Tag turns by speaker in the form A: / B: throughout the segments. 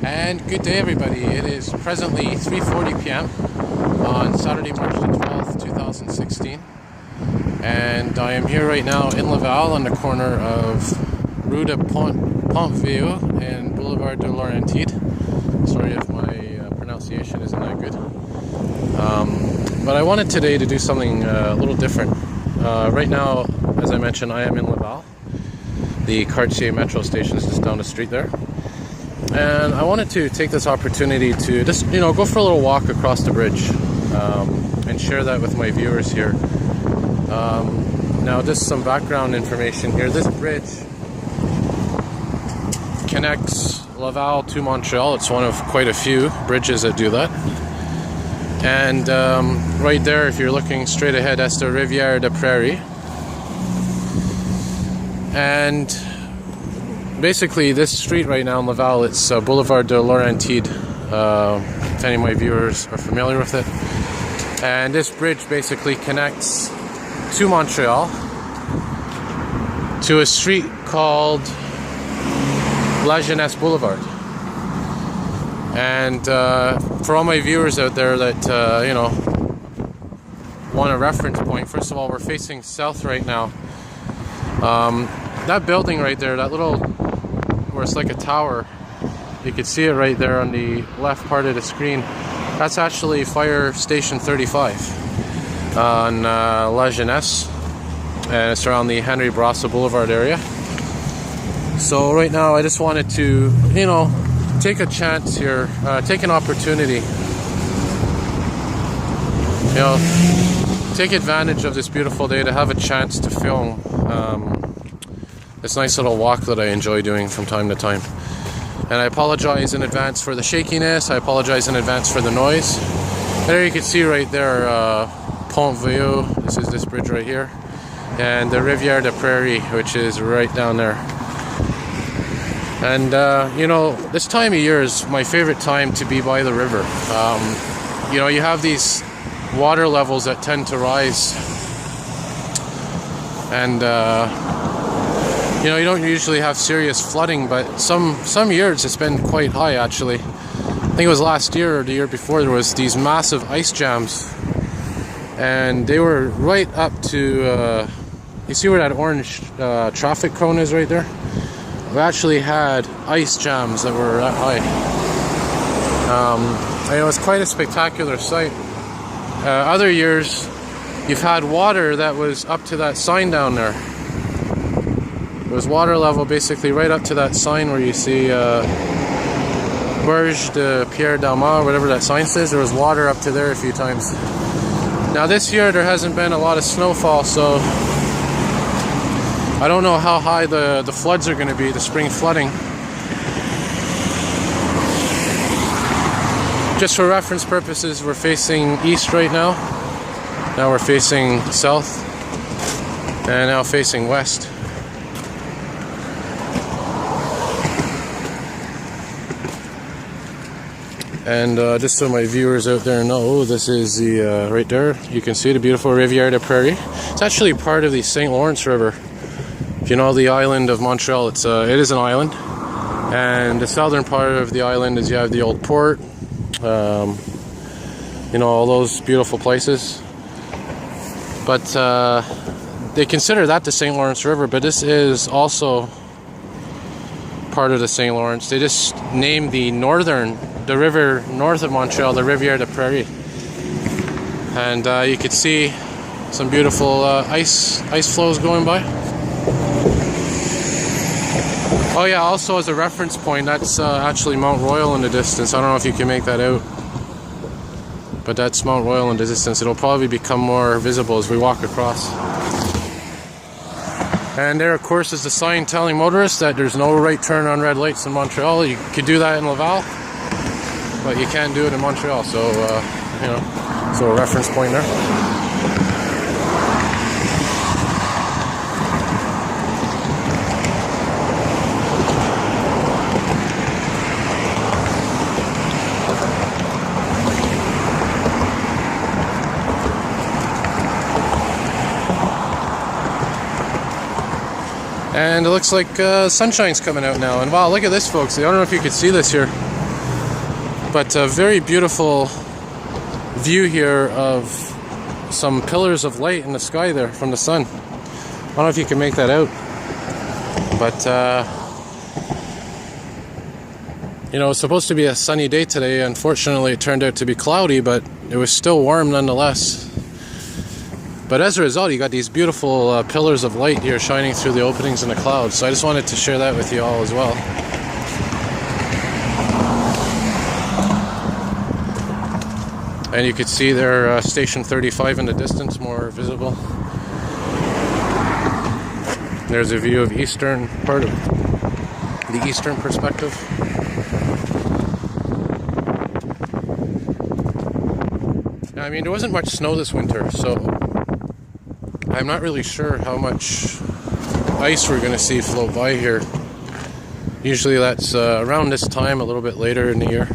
A: And good day, everybody. It is presently 3:40 p.m. on Saturday, March the 12th, 2016. And I am here right now in Laval on the corner of Rue de Pont-Vieux and Boulevard de Laurentide. Sorry if my pronunciation isn't that good. But I wanted today to do something a little different. Right now, as I mentioned, I am in Laval. The Cartier metro station is just down the street there. And I wanted to take this opportunity to just, go for a little walk across the bridge and share that with my viewers here. Now, just some background information here. This bridge connects Laval to Montreal. It's one of quite a few bridges that do that. And right there, if you're looking straight ahead, that's the Rivière de Prairie. And basically, this street right now in Laval, it's Boulevard de Laurentide, if any of my viewers are familiar with it. And this bridge basically connects to Montreal to a street called La Jeunesse Boulevard. And for all my viewers out there that, want a reference point, first of all, we're facing south right now. That building right there, that little, where it's like a tower, you can see it right there on the left part of the screen. That's actually Fire Station 35 on La Jeunesse, and it's around the Henry Bourassa Boulevard area. So right now I just wanted to, take a chance here, take an opportunity, take advantage of this beautiful day to have a chance to film this nice little walk that I enjoy doing from time to time. And I apologize in advance for the shakiness. I apologize in advance for the noise. There you can see right there Pont-Vieux. This is this bridge right here. And the Rivière de Prairie, which is right down there. And this time of year is my favorite time to be by the river. You have these water levels that tend to rise. And you don't usually have serious flooding, but some years it's been quite high actually. I think it was last year or the year before, there was these massive ice jams, and they were right up to you see where that orange traffic cone is right there? We actually had ice jams that were that high. It was quite a spectacular sight. Other years you've had water that was up to that sign down there. There was water level basically right up to that sign where you see Berge de Pierre d'Alma, whatever that sign says. There was water up to there a few times. Now this year there hasn't been a lot of snowfall, so I don't know how high the floods are going to be, the spring flooding. Just for reference purposes, we're facing east right now. Now we're facing south, and now facing west. And just so my viewers out there know, this is the, right there, you can see the beautiful Rivière de Prairie. It's actually part of the St. Lawrence River. If you know the island of Montreal, it is an island. And the southern part of the island is you have the old port, all those beautiful places. But they consider that the St. Lawrence River, but this is also part of the St. Lawrence. They just named the river north of Montreal, the Rivière de Prairie. And you could see some beautiful ice flows going by. Oh yeah, also as a reference point, that's actually Mount Royal in the distance. I don't know if you can make that out, but that's Mount Royal in the distance. It'll probably become more visible as we walk across. And there, of course, is the sign telling motorists that there's no right turn on red lights in Montreal. You could do that in Laval, but you can't do it in Montreal. So, so a reference point there. And it looks like sunshine's coming out now. And wow, look at this, folks. I don't know if you could see this here. But a very beautiful view here of some pillars of light in the sky there from the sun. I don't know if you can make that out, but you know, it's supposed to be a sunny day today. Unfortunately, it turned out to be cloudy, but it was still warm nonetheless. But as a result, you got these beautiful pillars of light here shining through the openings in the clouds. So I just wanted to share that with you all as well. And you could see there Station 35 in the distance, more visible. There's a view of eastern part of the eastern perspective. Now, I mean, there wasn't much snow this winter, so I'm not really sure how much ice we're going to see float by here. Usually that's around this time, a little bit later in the year.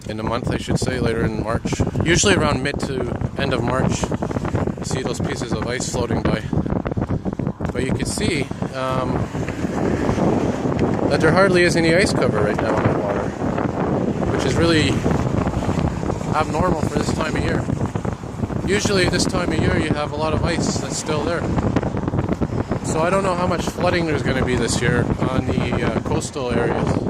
A: In the month, I should say, later in March. Usually around mid to end of March, you see those pieces of ice floating by. But you can see that there hardly is any ice cover right now in the water, which is really abnormal for this time of year. Usually this time of year you have a lot of ice that's still there. So I don't know how much flooding there's going to be this year on the coastal areas.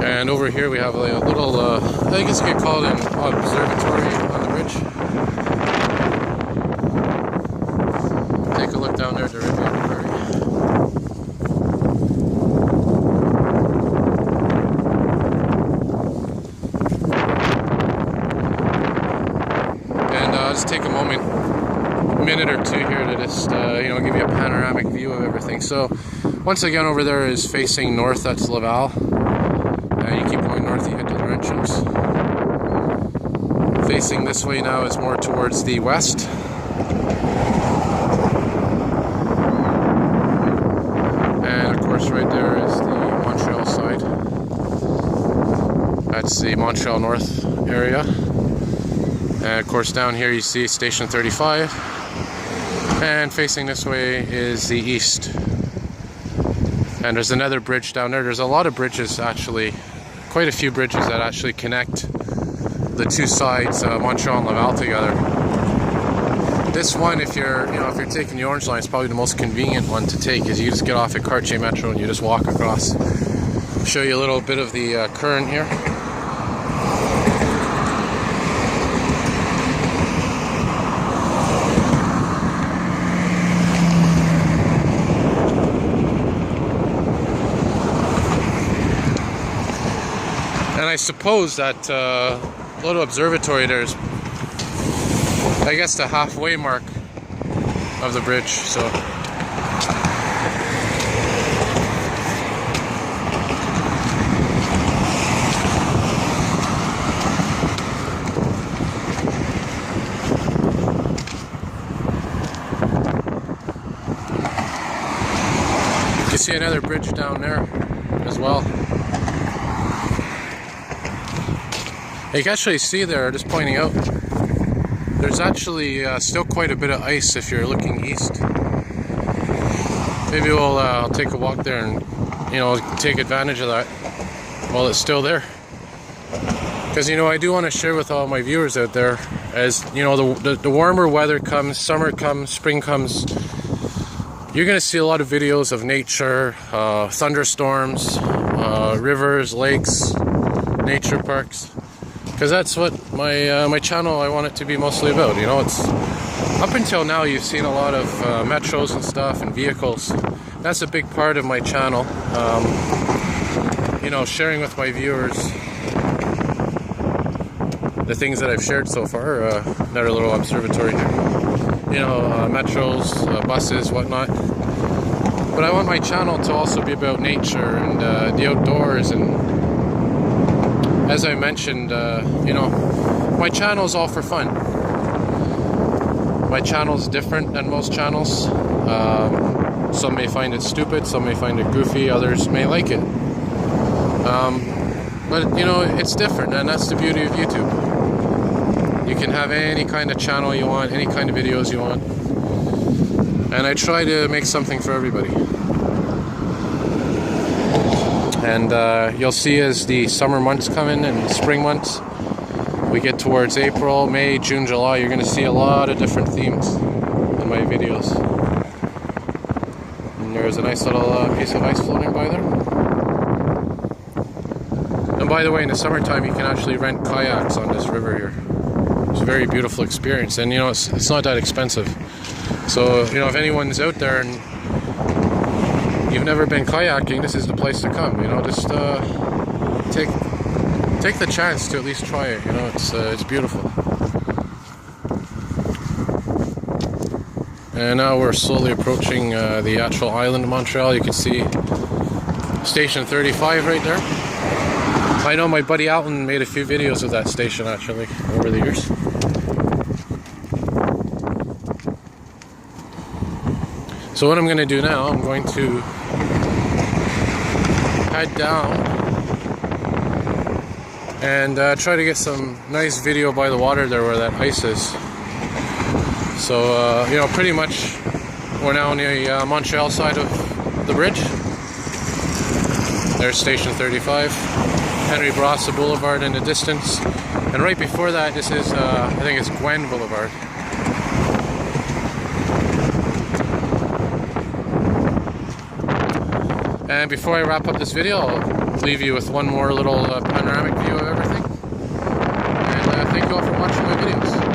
A: And over here we have a little, I guess you could call it an observatory on the bridge. Take a look down there at the Riviera Prairie. And I'll just take a minute or two here to just, you know, give you a panoramic view of everything. So once again, over there is facing north, that's Laval. You keep going north, you hit the Laurentians. Facing this way now is more towards the west. And of course right there is the Montreal side. That's the Montreal North area. And of course down here you see Station 35. And facing this way is the east. And there's another bridge down there. There's a lot of bridges actually. Quite a few bridges that actually connect the two sides, Montreal and Laval, together. This one, if you're taking the Orange Line, is probably the most convenient one to take. Is you just get off at Cartier Metro and you just walk across. I'll show you a little bit of the current here. And I suppose that little observatory there is, I guess, the halfway mark of the bridge. So you can see another bridge down there as well. You can actually see there, just pointing out, there's actually still quite a bit of ice if you're looking east. Maybe I'll take a walk there and, you know, take advantage of that while it's still there. Because, you know, I do want to share with all my viewers out there, as, you know, the warmer weather comes, summer comes, spring comes, you're going to see a lot of videos of nature, thunderstorms, rivers, lakes, nature parks. Because that's what my channel, I want it to be mostly about. You know, it's up until now you've seen a lot of metros and stuff and vehicles. That's a big part of my channel. You know, sharing with my viewers the things that I've shared so far. Another little observatory here. You know, metros, buses, whatnot. But I want my channel to also be about nature and the outdoors. And as I mentioned, you know, my channel is all for fun. My channel is different than most channels. Some may find it stupid, some may find it goofy, others may like it. But, you know, it's different, and that's the beauty of YouTube. You can have any kind of channel you want, any kind of videos you want. And I try to make something for everybody. And you'll see as the summer months come in and the spring months, we get towards April, May, June, July, you're going to see a lot of different themes in my videos. And there's a nice little piece of ice floating by there. And by the way, in the summertime you can actually rent kayaks on this river here. It's a very beautiful experience, and you know, it's not that expensive. So, you know, if anyone's out there and you've never been kayaking, this is the place to come. You know, just take the chance to at least try it. You know, it's beautiful. And now we're slowly approaching the actual island of Montreal. You can see Station 35 right there. I know my buddy Alton made a few videos of that station actually over the years. So what I'm going to do now, I'm going to head down and try to get some nice video by the water there where that ice is. So, you know, pretty much we're now on the Montreal side of the bridge. There's Station 35, Henry Bourassa Boulevard in the distance. And right before that, this is, I think it's Gwen Boulevard. And before I wrap up this video, I'll leave you with one more little panoramic view of everything. And thank you all for watching my videos.